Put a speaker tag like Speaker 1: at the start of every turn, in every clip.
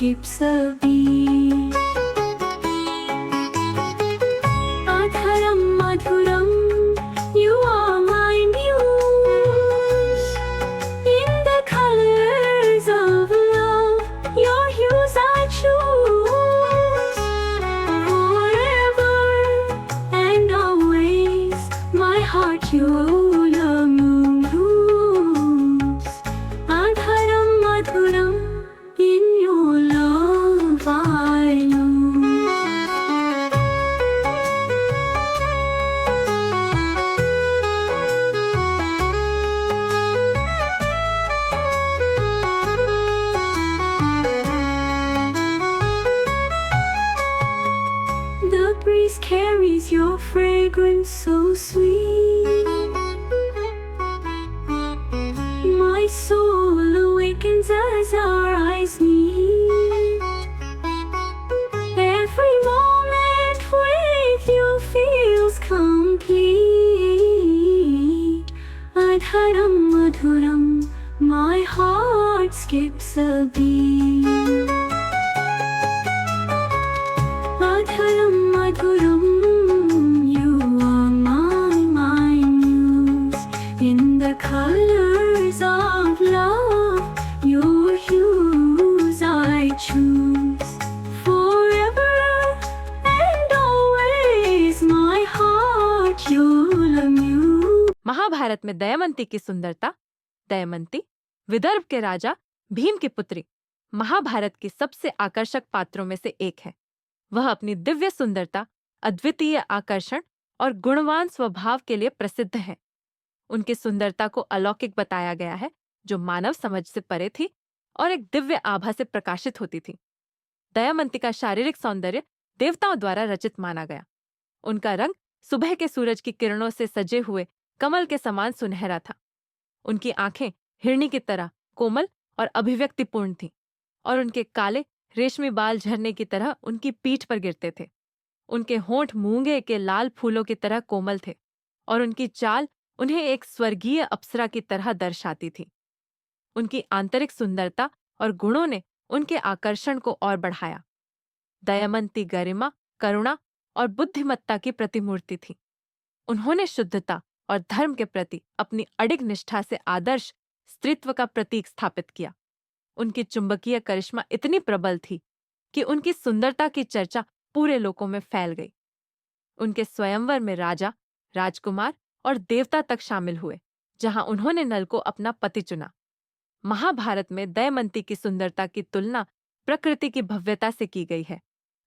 Speaker 1: skips a beat. Adharam madhuram, you are my muse. In the colors of love, your hues I choose. Forever and always, my heart you'll amuse. Adharam madhuram, in your love I lose. The breeze carries your fragrance so sweet. My soul awakens as our eyes meet. Every moment with you feels complete. Adharam madhuram, my heart skips a beat. Adharam madhuram, you are my muse. In the colors of love, your hues I choose. Forever and always, my heart you'll amuse.
Speaker 2: Mahabharat में दमयंती की सुंदरता। दमयंती विदर्भ के राजा भीम की पुत्री, महाभारत की सबसे आकर्षक पात्रों में से एक है। वह अपनी दिव्य सुंदरता, अद्वितीय आकर्षण और गुणवान स्वभाव के लिए प्रसिद्ध है। उनकी सुंदरता को अलौकिक बताया गया है, जो मानव समझ से परे थी और एक दिव्य आभा से प्रकाशित होती थी। दमयंती का शारीरिक सौंदर्य देवताओं द्वारा रचित माना गया। उनका रंग सुबह के सूरज की किरणों से सजे हुए कमल के समान सुनहरा था। उनकी आंखें हिरणी की तरह कोमल और अभिव्यक्तिपूर्ण थीं, और उनके काले रेशमी बाल झरने की तरह उनकी पीठ पर गिरते थे। उनके होंठ मूंगे के लाल फूलों की तरह कोमल थे, और उनकी चाल उन्हें एक स्वर्गीय अप्सरा की तरह दर्शाती थी। उनकी आंतरिक सुंदरता और गुणों ने उनके आकर्षण को और बढ़ाया। दमयंती गरिमा, करुणा और बुद्धिमत्ता की प्रतिमूर्ति थी। उन्होंने शुद्धता और धर्म के प्रति अपनी अडिग निष्ठा से आदर्श स्त्रीत्व का प्रतीक स्थापित किया। उनकी चुंबकीय करिश्मा इतनी प्रबल थी कि उनकी सुंदरता की चर्चा पूरे लोकों में फैल गई। उनके स्वयंवर में राजा, राजकुमार और देवता तक शामिल हुए, जहां उन्होंने नल को अपना पति चुना। महाभारत में दमयंती की सुंदरता की तुलना प्रकृति की भव्यता से की गई है।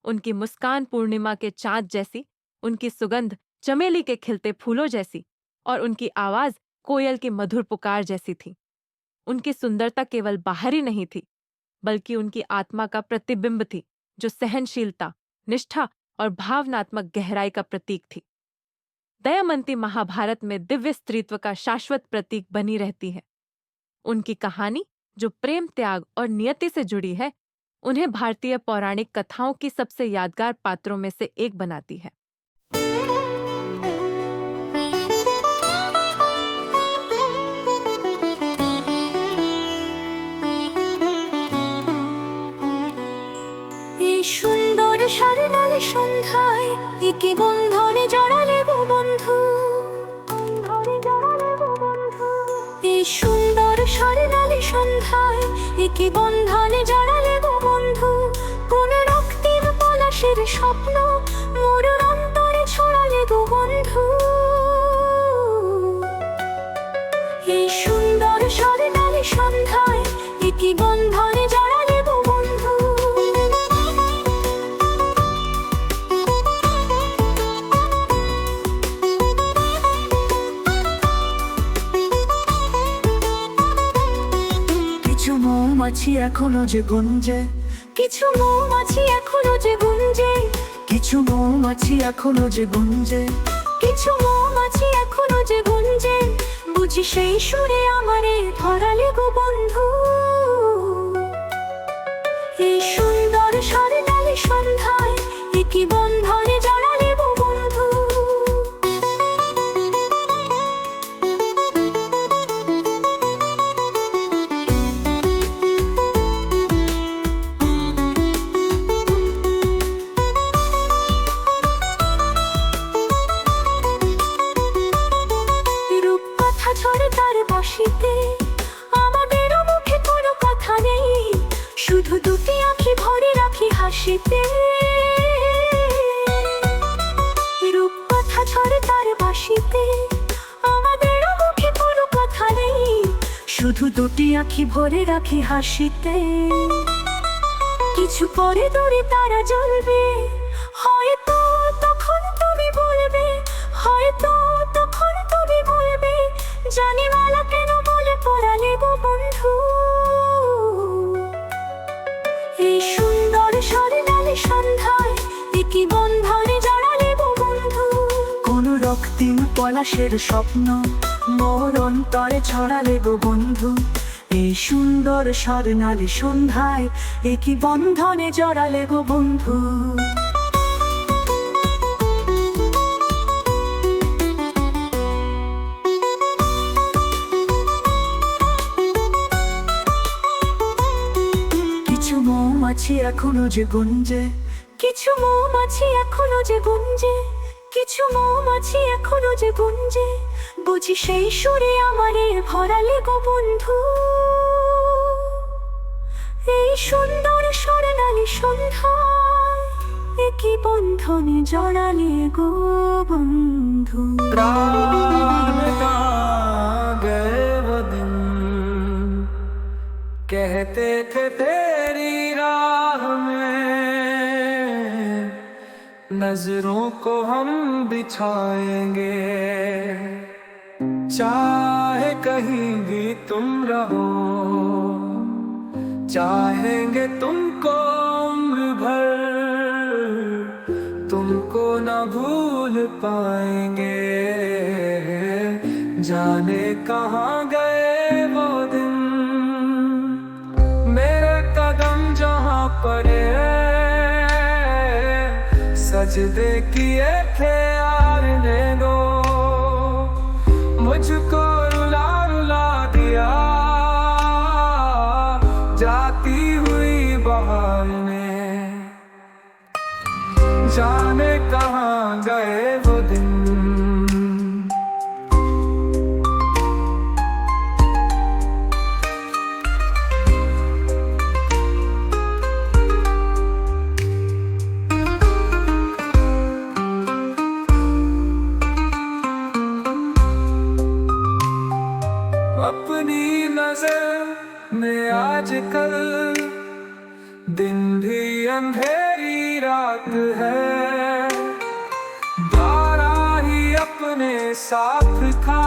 Speaker 2: उनकी मुस्कान पूर्णिमा के चाँद जैसी, उनकी सुगंध चमेली के खिलते फूलों जैसी, और उनकी आवाज कोयल की मधुर पुकार जैसी थी। उनकी सुंदरता केवल बाहरी नहीं थी, बल्कि उनकी आत्मा का प्रतिबिंब थी, जो सहनशीलता, निष्ठा और भावनात्मक गहराई का प्रतीक थी। दमयंती महाभारत में दिव्य स्त्रीत्व का शाश्वत प्रतीक बनी रहती है। उनकी कहानी, जो प्रेम, त्याग और नियति से जुड़ी है, उन्हें भारतीय पौराणिक कथाओं की सबसे यादगार पात्रों में से एक बनाती है।
Speaker 1: সুন্দর সারনালে সন্ধ্যায় একে বন্ধনে জড়ালে গো বন্ধু। এই সুন্দর সারনালে সন্ধ্যায় একে বন্ধনে জড়ালে গো বন্ধু। কোন রক্তিম পলাশের স্বপ্ন মোর অন্তরে ছড়ালে গো বন্ধু। এই সুন্দর সারনালে সন্ধ্যায় একে বন্ধনে জড়ালে গো বন্ধু।
Speaker 3: মৌমাছি এখনো যে গুঞ্জে,
Speaker 1: কিছু মৌমাছি এখনো যে গুঞ্জে,
Speaker 3: কিছু মৌমাছি এখনো যে গুঞ্জে,
Speaker 1: কিছু মৌমাছি এখনো যে গুঞ্জে। বুঝি সেই সুরে আমারে ধরালে গো বন্ধু। এই সুন্দর সারনালে সন্ধ্যায় একি বন্ধনে জড়ালে গো বন্ধু। হাসিতে আমাদের মুখে কোনো কথা নেই, শুধু দুটি আঁখি ভরে রাখি হাসিতে। রূপকথা ঝরে তার বাঁশিতে আমাদের মুখে কোনো কথা নেই, শুধু দুটি আঁখি ভরে রাখি হাসিতে। কিছু পরে দূরে তারা জ্বলবে, হয়তো তখন তুমি বলবে, হয়তো তখন তুমি বলবে, জানি মালা কেন বলে পড়ালে গো বন্ধু। এই সুন্দর স্বর্ণালী সন্ধ্যায় একই বন্ধনে জড়ালে গো বন্ধু।
Speaker 3: কোন রক্তিম পলাশের স্বপ্ন মোর অন্তরে ছড়ালে গো বন্ধু। এই সুন্দর স্বর্ণালী সন্ধ্যায় একই বন্ধনে জড়ালে গো বন্ধু। কিছু মৌমাছি এখনো যে গুঞ্জে,
Speaker 1: কিছু মৌমাছি এখনো যে গুঞ্জে, কিছু মৌমাছি এখনো যে গুঞ্জে, বুঝি সেই সুরে আমারে ভরালে গো বন্ধু। এই সুন্দর স্বর্ণালী সন্ধ্যায় একই বন্ধনে জড়ালে গো বন্ধু।
Speaker 3: प्राण का गए वो दिन, कहते थे तेरी राह में नजरों को हम बिछाएंगे, चाहे कहीं भी तुम रहो, चाहेंगे तुमको उम्र भर, तुमको न भूल पाएंगे। जाने कहाँ गए वो दिन, मेरे कदम जहाँ पड़े सजदे किए थे यार ने दो, मुझको रुला रुला दिया जाती हुई बहार ने। जाने कहाँ गए वो दिन। अपनी नजर में आजकल दिन भी अंधेरी रात है, तारा ही अपने साथ था,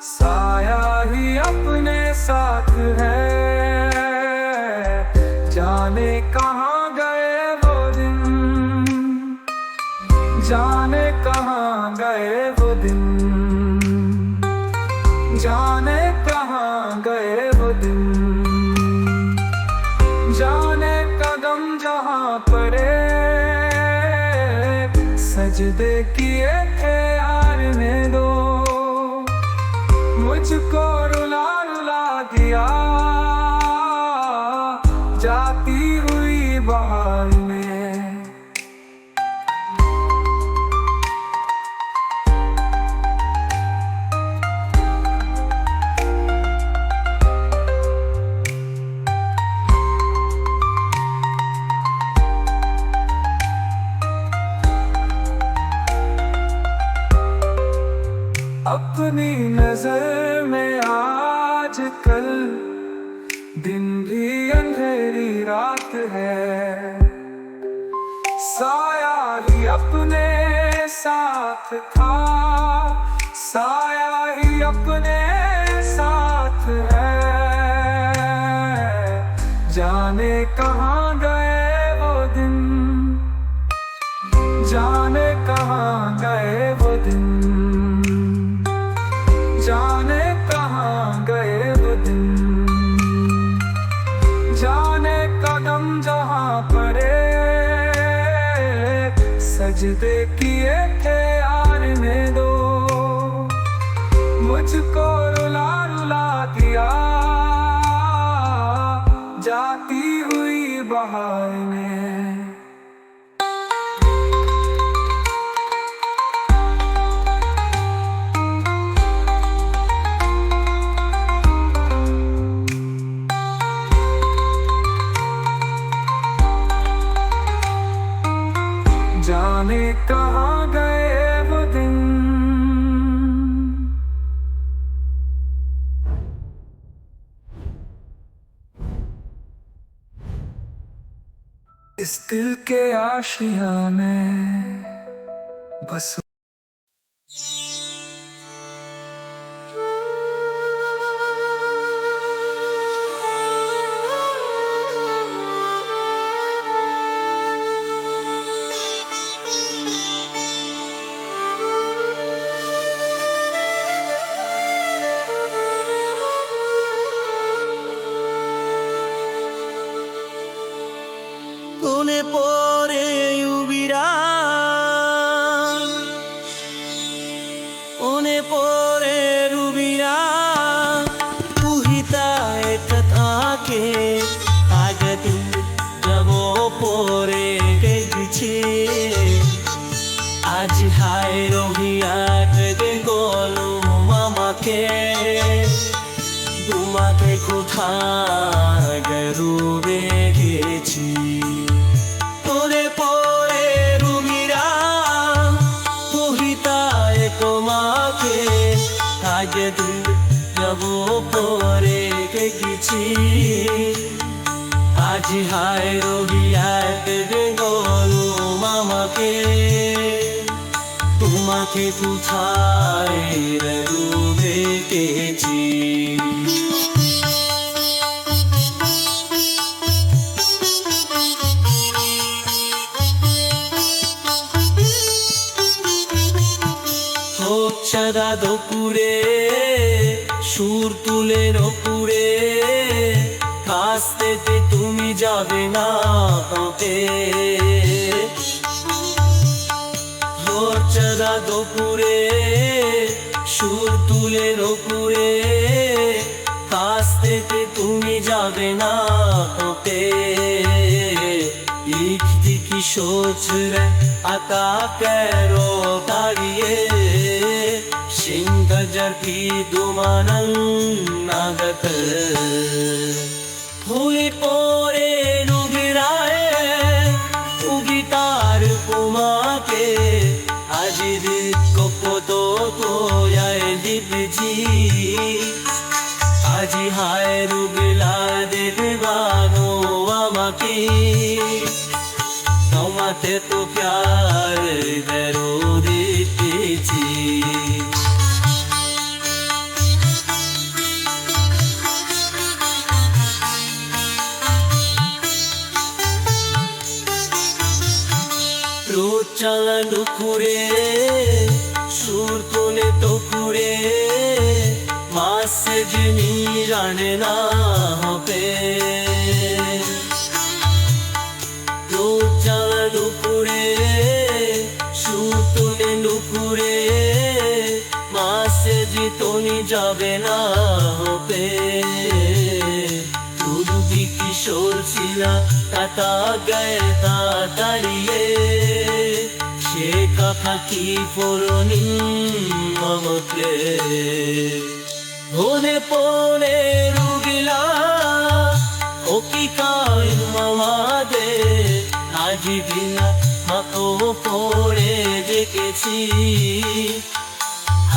Speaker 3: साया ही अपने साथ है। जाने कहाँ गए वो दिन, जाने कहाँ गए वो दिन, जाने कहाँ गए वो दिन। जाने कदम जहाँ पड़े सजदे किए थे यार ने दो, मुझको रुला रुला दिया जाती हुई बहार में। अपनी नजर में आजकल दिन भी अंधेरी रात है, साया ही अपने साथ था, साया ही अपने साथ है। जाने कहाँ गए वो दिन, जाने कहाँ गए वो दिन, जाने कहाँ गए वो दिन। जाने कदम जहाँ पड़े सजदे किए थे यार ने दो, मुझको रुला रुला दिया जाती हुई बहार ने। इस दिल के आशिया में बस
Speaker 4: কোনে পরে উবিরা কোনে পরে রুবিরা পুহিতা এটা থাকে আগে দিন যাব পরে গেছি আজ হায় রবিয়াত গেল মামাকে তোমাকে কোথায় গেরু রেখেছি তোরে পরে রুমিরা কবিতায় তোমাকে আগে দিন যাব পরে গেছি আজ হায় রবিয়াত গেল মামাকে তোমাকে কোথায় গেরু রেখেছি সাদা দুপুরে সুর তুলে রপুরে কাছ থেকে তুমি যাবে না হতে সাদা দুপুরে সুর তুলে রপুরে কাছ থেকে তুমি যাবে না হতে लिखती की सोच रे आता कैरो दाड़िए सिंगजर की दुमानन नागत हुई पोरे रुगिराए उगितार पुमा के अजिद को पोतो को जाए दिपजी আজি হায় রুগলা দেবানো আমাকে তোমাতে তো প্যার বেরো দিতেছি রোজ চালানো করে সুর কোনে তো করে মাসে যিনি জানে না হবে রোজ চালানো করে সুর তুলে নুপুরে মাসে জিতনি যাবে না হবে দুর্বি কিশোর ছিলা কাটা গায়ে তা দাঁড়িয়ে সে কথা কি পরনি মমকে होने पोने रुगिला ओकी काई मामा दे आज दिन मतो पोरे देखेছি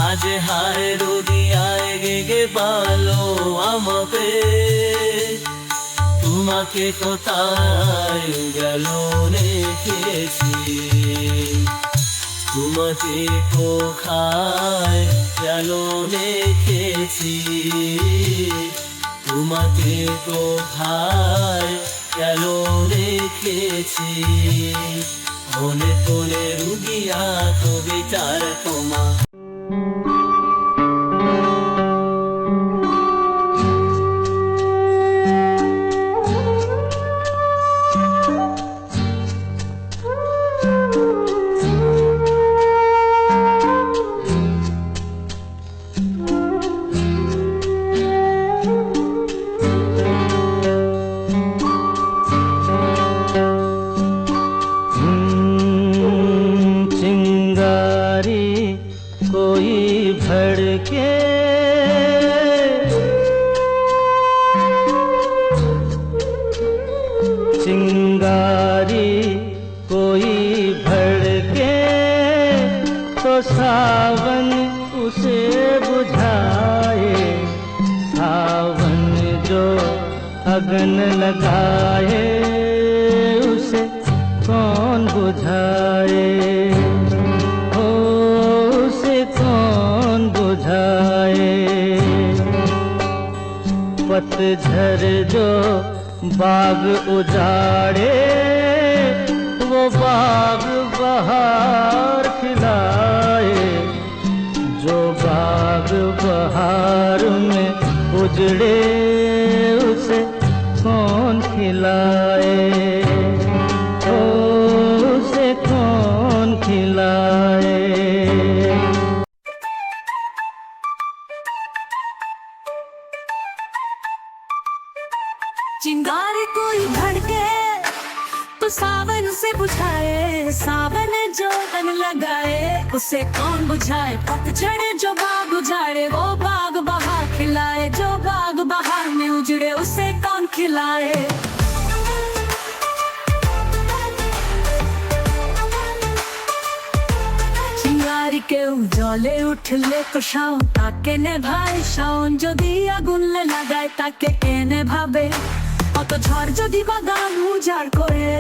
Speaker 4: आज हाय रोदी आएगे गे बालो আমাকে তোমাকে কোথায় গেল রেখেছি তোমাকে কোথায় গেল রেখেছি তোমাকে কোথায় গেল রেখেছি মনে পড়ে রুগিয়া তো বিচার তোমা चिंगारी कोई भड़के तो सावन उसे बुझाए सावन जो अगन लगाए उसे
Speaker 5: बुझाए, हो उसे कौन बुझाए। पतझर जो बाग उजाड़े, वो बाग बहार खिलाए। जो बाग बहार में उजड़े, उसे कौन खिलाए, ओ उसे कौन खिलाए।
Speaker 1: चिंगारी कोई धड़के तो सावन से बुझाए, सावन जो रंग लगाए उसे कौन बुझाए। पतझड़ जो बाग उजाड़े, वो बाग बहार खिलाए। जो बाग बहार में उजड़े, उसे कौन खिलाए। चिंगारी के उजाले उठले कुशाओ, ताके ने भाई शाओन जो दिया गुनले लगाए, ताके केने भाबे। অত ঝড় যদি বাগান উজাড় করে,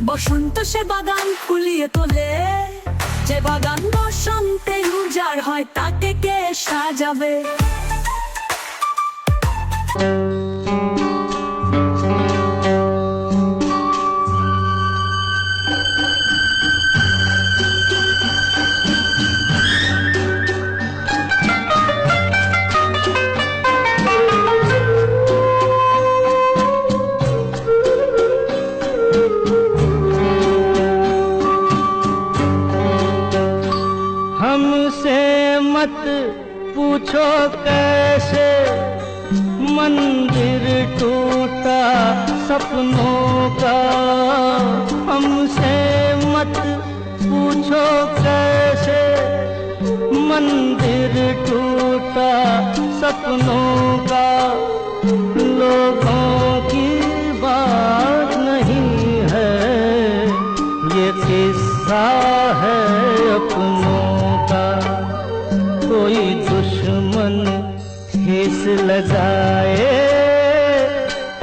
Speaker 1: বসন্ত সে বাগান ফুলিয়ে তোলে। যে বাগান বসন্তে উজাড় হয়, তাকে কে সাজাবে।
Speaker 5: हमसे मत पूछो कैसे मंदिर टूटा सपनों का। हमसे मत पूछो कैसे मंदिर टूटा सपनों का। लोगों की बात नहीं है, ये किस्सा है अपनों का। कोई दुश्मन ठेस लगाए,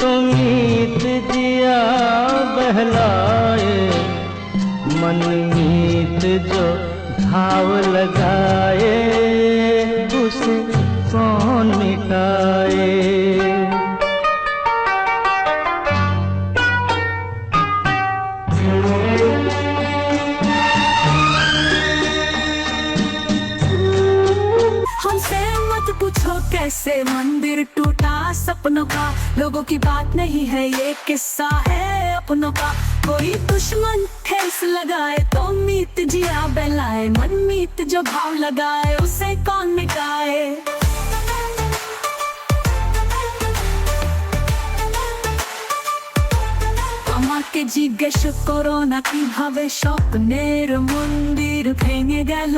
Speaker 5: तो मीत जिया बहलाए। मनमीत जो घाव लगाए, उसे कौन मिटाए।
Speaker 1: हमसे मत पूछो कैसे मंदिर टूटा सपनों का। लोगों की बात नहीं है, ये किस्सा है अपनों का। कोई दुश्मन ठेस लगाए, तो मीत जिया बहलाए। मनमीत जो भाव लगाए, उसे कौन मिटाए। আমাকে জিজ্ঞেস করো না কিভাবে স্বপ্নের মন্দির ভেঙে গেল।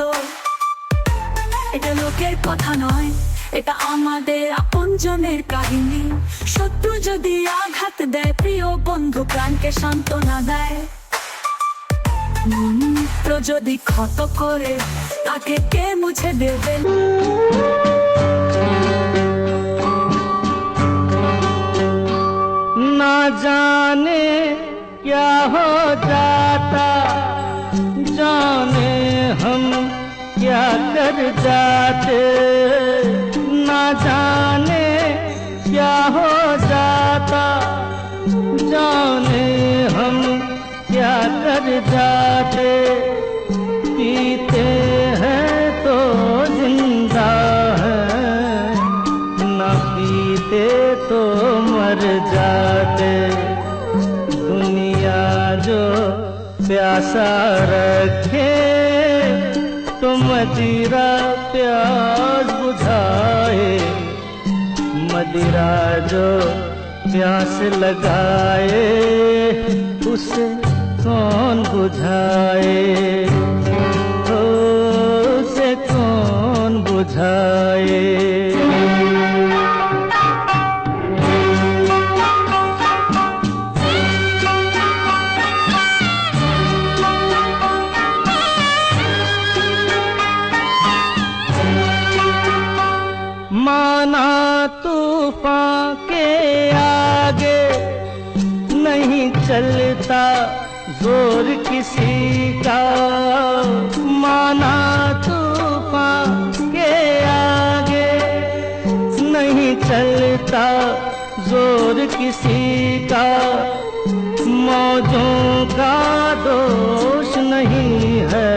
Speaker 1: এটা লোকের কথা নয়, এটা আমাদের আপনজনের কাহিনী। শত্রু যদি আঘাত দেয়, প্রিয় বন্ধু প্রাণকে সান্ত্বনা দেয়। মিত্র যদি ক্ষত করে, তাকে কে মুছে দেবে।
Speaker 5: ना जाने क्या हो जाता, जाने हम क्या कर जाते। ना जाने क्या हो जाता, जाने हम क्या कर जाते। पीते हैं तो जिंदा है, ना पीते तो मर जाते। दुनिया जो प्यासा रखे, तो मदिरा प्यास बुझाए। मदिरा जो प्यास लगाए, उसे कौन बुझाए, ओ उसे कौन बुझाए। माना तूफान के आगे नहीं चलता जोर किसी का माना तूफान के आगे नहीं चलता, जोर किसी का मौजों का दोष नहीं है,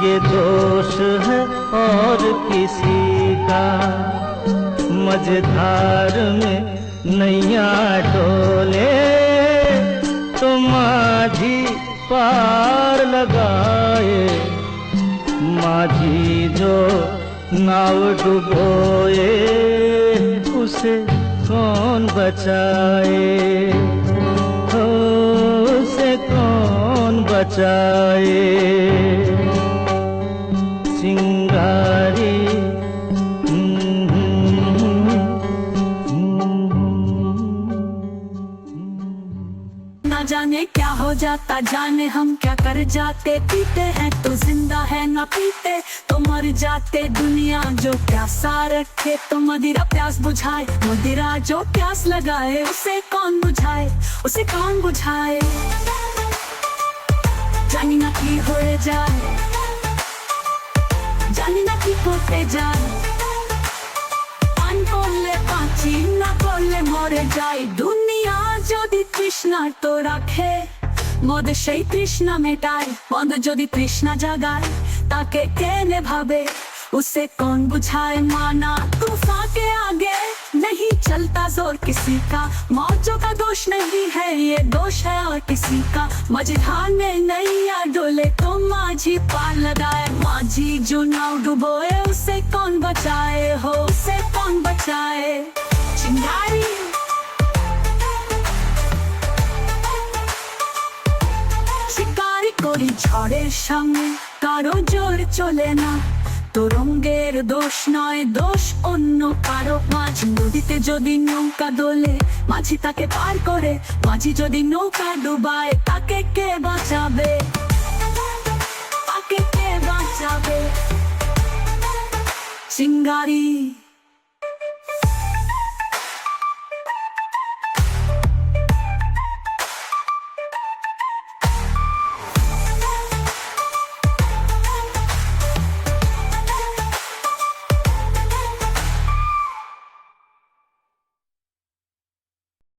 Speaker 5: ये दोष है और किसी का। मझधार में नैया डोले तो माझी पार लगाए, माझी जो नाव डुबोए उसे कौन बचाए, हो उसे कौन बचाए। चिंगारी
Speaker 3: ना जाने क्या हो जाता, जाने हम क्या कर जाते। पीते हैं तो जिंदा है, ना पीते तो मर जाते। दुनिया जो प्यासा रखे तो मदिरा प्यास बुझाए, मदिरा जो प्यास लगाए उसे कौन बुझाए, उसे कौन बुझाए। जानी ना की हो जाए, जानी ना की होते जाए। पान করলে পাঁচি না করলে মরে যায়। দুনিয়া যদি তৃষ্ণা তো রাখে, মদ সেই তৃষ্ণা মেটায়। মদ যদি তৃষ্ণা জাগায় তাকে কে নেভাবে, उसे कौन बुझाए। माना तूफान के आगे नहीं चलता जोर किसी का, मौजों का दोष नहीं है ये दोष है और किसी का। मझधार में नैया डोले तो माझी पार लगाए, माझी जो नाव डुबोए उसे कौन बचाए, हो उसे कौन बचाए। चिंगारी शिकारी कोई ঝড়ের সামনে কারো জোর চলে না, তরঙ্গের দোষ নয় দোষ অন্য কারো। মাঝ নদীতে যদি নৌকা দোলে মাঝি তাকে পার করে, মাঝি যদি নৌকা ডুবায় তাকে কে বাঁচাবে, তাকে কে বাঁচাবে। চিঙ্গারি।